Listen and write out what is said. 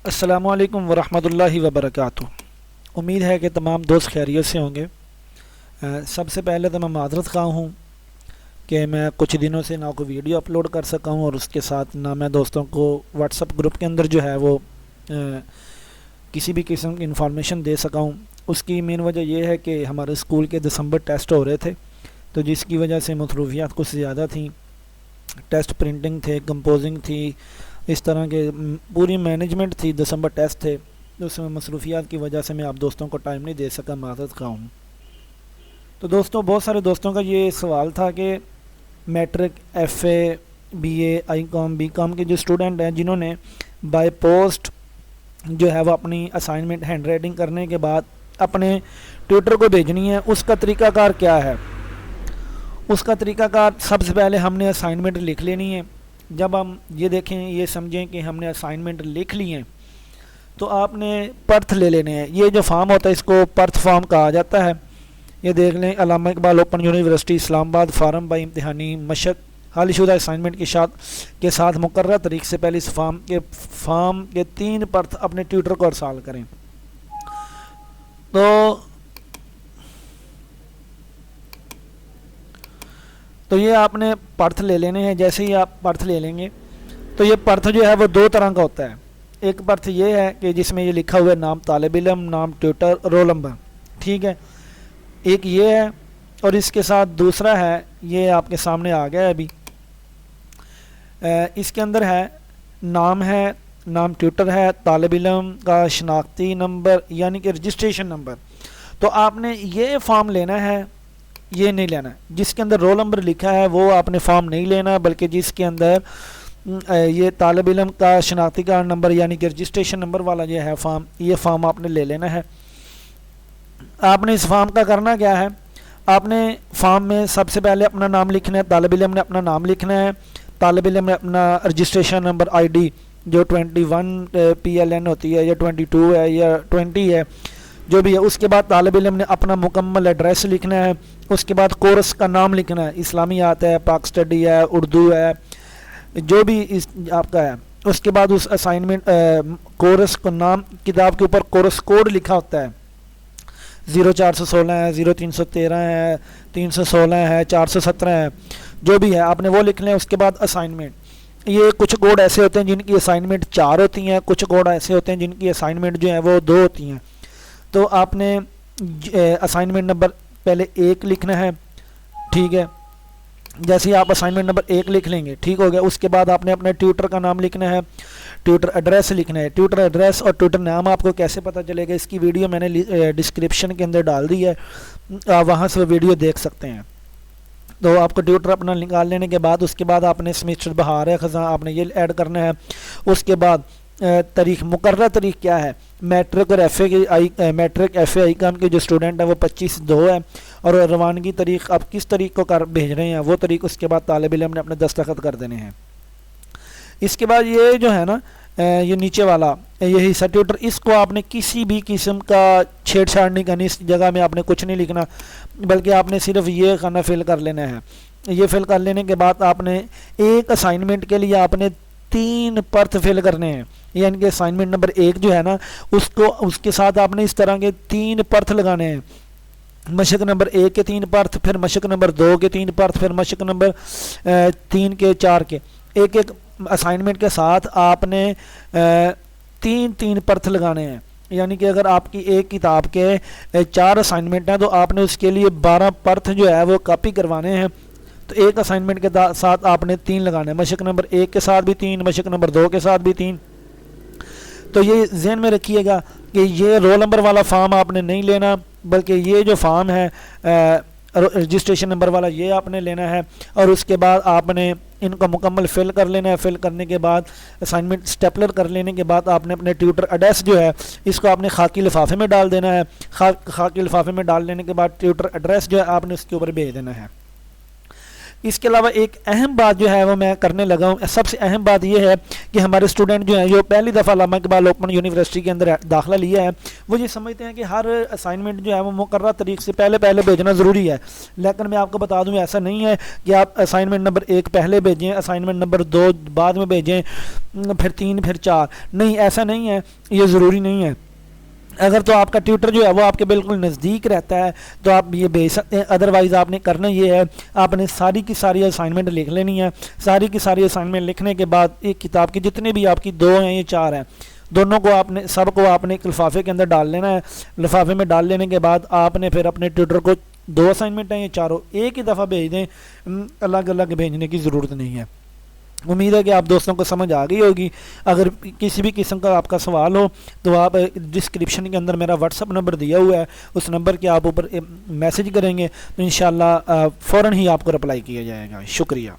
السلام علیکم ورحمۃ اللہ وبرکاتہ۔ امید ہے کہ تمام دوست خیریت سے ہوں گے۔ سب سے پہلے تو میں معذرت خواہ ہوں کہ میں کچھ دنوں سے نہ کوئی ویڈیو اپلوڈ کر سکا ہوں، اور اس کے ساتھ نہ میں دوستوں کو واٹس اپ گروپ کے اندر جو ہے وہ کسی بھی قسم کی انفارمیشن دے سکا ہوں۔ اس کی مین وجہ یہ ہے کہ ہمارے اسکول کے دسمبر ٹیسٹ ہو رہے تھے، تو جس کی وجہ سے مصروفیات کچھ زیادہ تھیں۔ ٹیسٹ پرنٹنگ تھے، کمپوزنگ تھی، اس طرح کے پوری مینجمنٹ تھی، دسمبر ٹیسٹ تھے، اس میں مصروفیات کی وجہ سے میں آپ دوستوں کو ٹائم نہیں دے سکا، معذرت خواہ ہوں۔ تو دوستوں، بہت سارے دوستوں کا یہ سوال تھا کہ matric, F A, B A, I com, B com کے جو اسٹوڈنٹ ہیں جنہوں نے بائی پوسٹ جو ہے وہ اپنی اسائنمنٹ ہینڈ رائٹنگ کرنے کے بعد اپنے ٹیوٹر کو بھیجنی ہے، اس کا طریقہ کار کیا ہے؟ اس کا طریقہ کار، سب سے پہلے ہم نے اسائنمنٹ لکھ لینی ہے۔ جب ہم یہ دیکھیں، یہ سمجھیں کہ ہم نے اسائنمنٹ لکھ لی ہیں، تو آپ نے پرتھ لے لینے ہیں۔ یہ جو فارم ہوتا ہے اس کو پرتھ فارم کہا جاتا ہے۔ یہ دیکھ لیں، علامہ اقبال اوپن یونیورسٹی اسلام آباد، فارم بائی امتحانی مشق حل شدہ اسائنمنٹ کے ساتھ مقررہ تاریخ سے پہلے اس فارم کے 3 پرتھ اپنے ٹیوٹر کو ارسال کریں۔ تو یہ آپ نے پرتھ لے لینے ہیں۔ جیسے ہی آپ پرتھ لے لیں گے تو یہ پرتھ جو ہے وہ 2 طرح کا ہوتا ہے۔ ایک پرتھ یہ ہے کہ جس میں یہ لکھا ہوا ہے نام طالب علم، نام ٹیوٹر، رول نمبر، ٹھیک ہے، ایک یہ ہے، اور اس کے ساتھ دوسرا ہے، یہ آپ کے سامنے آ گیا ہے ابھی۔ اس کے اندر ہے نام ٹیوٹر ہے، طالب علم کا شناختی نمبر یعنی کہ رجسٹریشن نمبر۔ تو آپ نے یہ فارم لینا ہے، یہ نہیں لینا ہے۔ جس کے اندر رول نمبر لکھا ہے وہ آپ نے فارم نہیں لینا، بلکہ جس کے اندر یہ طالب علم کا شناختی کارڈ نمبر یعنی کہ رجسٹریشن نمبر والا جو ہے فارم، یہ فارم آپ نے لے لینا ہے۔ آپ نے اس فارم کا کرنا کیا ہے؟ آپ نے فارم میں سب سے پہلے اپنا نام لکھنا ہے، طالب علم نے اپنا نام لکھنا ہے، طالب علم نے اپنا رجسٹریشن نمبر آئی ڈی جو 21 PLN ہوتی ہے، یا 22 ہے، یا 20 ہے، جو بھی ہے۔ اس کے بعد طالب علم نے اپنا مکمل ایڈریس لکھنا ہے۔ اس کے بعد کورس کا نام لکھنا ہے، اسلامیات ہے، پاک اسٹڈی ہے، اردو ہے، جو بھی آپ کا ہے۔ اس کے بعد اس اسائنمنٹ کورس کا نام، کتاب کے اوپر کورس کوڈ لکھا ہوتا ہے، 0416 ہے، 0313 ہے، 316 ہے، 417 ہے، جو بھی ہے آپ نے وہ لکھ لیں۔ اس کے بعد اسائنمنٹ، یہ کچھ کوڈ ایسے ہوتے ہیں جن کی اسائنمنٹ 4 ہوتی ہیں، کچھ کوڈ ایسے ہوتے ہیں جن کی اسائنمنٹ جو ہے وہ 2 ہوتی ہیں۔ تو آپ نے اسائنمنٹ نمبر پہلے 1 لکھنا ہے، ٹھیک ہے۔ جیسے ہی آپ اسائنمنٹ نمبر 1 لکھ لیں گے، ٹھیک ہو گیا۔ اس کے بعد آپ نے اپنے ٹیوٹر کا نام لکھنا ہے، ٹیوٹر ایڈریس لکھنا ہے۔ ٹیوٹر ایڈریس اور ٹیوٹر نام آپ کو کیسے پتہ چلے گا؟ اس کی ویڈیو میں نے ڈسکرپشن کے اندر ڈال دی ہے، آپ وہاں سے وہ ویڈیو دیکھ سکتے ہیں۔ تو آپ کو ٹیوٹر اپنا نکال لینے کے بعد، اس کے بعد آپ نے سمیسٹر بہار ہے خزاں آپ نے یہ ایڈ کرنا ہے۔ اس کے بعد تاریخ، مقررہ تاریخ کیا ہے؟ میٹرک اور F A matric, F A, I com کے جو اسٹوڈنٹ ہیں وہ 25/2 ہے، اور روانگی تاریخ آپ کس تاریخ کو بھیج رہے ہیں وہ تاریخ اس کے بعد طالب علم نے اپنے دستخط کر دینے ہیں۔ اس کے بعد یہ جو ہے نا، یہ نیچے والا یہ حصہ ٹیوٹر، اس کو آپ نے کسی بھی قسم کا چھیڑ چھاڑ نہیں کرنی، اس جگہ میں آپ نے کچھ نہیں لکھنا، بلکہ آپ نے صرف یہ خانہ فل کر لینا ہے۔ یہ فل کر لینے کے بعد آپ نے ایک اسائنمنٹ کے لیے آپ نے 3 پرتھ فل کرنے ہیں، یعنی کہ اسائنمنٹ نمبر 1 جو ہے نا، اس کے ساتھ آپ نے اس طرح کے 3 پرتھ لگانے ہیں۔ مشق نمبر 1 کے 3 پرتھ، پھر مشق نمبر 2 کے 3 پرتھ، پھر مشق نمبر 3 کے 4 کے، ایک اسائنمنٹ کے ساتھ آپ نے 3 پرتھ لگانے ہیں۔ یعنی کہ اگر آپ کی ایک کتاب کے 4 اسائنمنٹ ہیں تو آپ نے اس کے لیے 12 پرتھ جو ہے وہ کاپی کروانے ہیں۔ تو ایک اسائنمنٹ کے ساتھ آپ نے 3 لگانے ہیں، مشق نمبر 1 کے ساتھ بھی 3، مشق نمبر 2 کے ساتھ بھی 3۔ تو یہ ذہن میں رکھیے گا کہ یہ رول نمبر والا فارم آپ نے نہیں لینا، بلکہ یہ جو فارم ہے رجسٹریشن نمبر والا، یہ آپ نے لینا ہے۔ اور اس کے بعد آپ نے ان کو مکمل فل کر لینا ہے۔ فل کرنے کے بعد اسائنمنٹ اسٹیپلر کر لینے کے بعد آپ نے اپنے ٹیوٹر ایڈریس جو ہے اس کو آپ نے خاکی لفافے میں ڈال دینا ہے۔ خاکی لفافے میں ڈال لینے کے بعد ٹیوٹر ایڈریس جو ہے آپ نے اس کے اوپر بھیج دینا ہے۔ اس کے علاوہ ایک اہم بات جو ہے وہ میں کرنے لگا ہوں، سب سے اہم بات یہ ہے کہ ہمارے اسٹوڈنٹ جو ہیں جو پہلی دفعہ علامہ اقبال اوپن یونیورسٹی کے اندر داخلہ لیا ہے، وہ یہ سمجھتے ہیں کہ ہر اسائنمنٹ جو ہے وہ مقررہ طریق سے پہلے بھیجنا ضروری ہے، لیکن میں آپ کو بتا دوں ایسا نہیں ہے کہ آپ اسائنمنٹ نمبر 1 پہلے بھیجیں، اسائنمنٹ نمبر 2 بعد میں بھیجیں، پھر 3 پھر 4، نہیں ایسا نہیں ہے، یہ ضروری نہیں ہے۔ اگر تو آپ کا ٹیوٹر جو ہے وہ آپ کے بالکل نزدیک رہتا ہے تو آپ یہ بھیج سکتے ہیں، ادروائز آپ نے کرنا یہ ہے آپ نے ساری کی ساری اسائنمنٹ لکھ لینی ہے، ساری کی ساری اسائنمنٹ لکھنے کے بعد ایک کتاب کی جتنے بھی آپ کی 2 ہیں یا 4 ہیں، دونوں کو آپ نے سب کو آپ نے ایک لفافے کے اندر ڈال لینا ہے، لفافے میں ڈال لینے کے بعد آپ نے پھر اپنے ٹیوٹر کو 2 اسائنمنٹ ہیں یا 4 ایک ہی دفعہ بھیج دیں، الگ الگ بھیجنے کی ضرورت نہیں ہے۔ امید ہے کہ آپ دوستوں کو سمجھ آ گئی ہوگی۔ اگر کسی بھی قسم کا آپ کا سوال ہو تو آپ ڈسکرپشن کے اندر میرا واٹس اپ نمبر دیا ہوا ہے، اس نمبر کے آپ اوپر میسج کریں گے تو انشاءاللہ فوراً ہی آپ کو رپلائی کیا جائے گا۔ شکریہ۔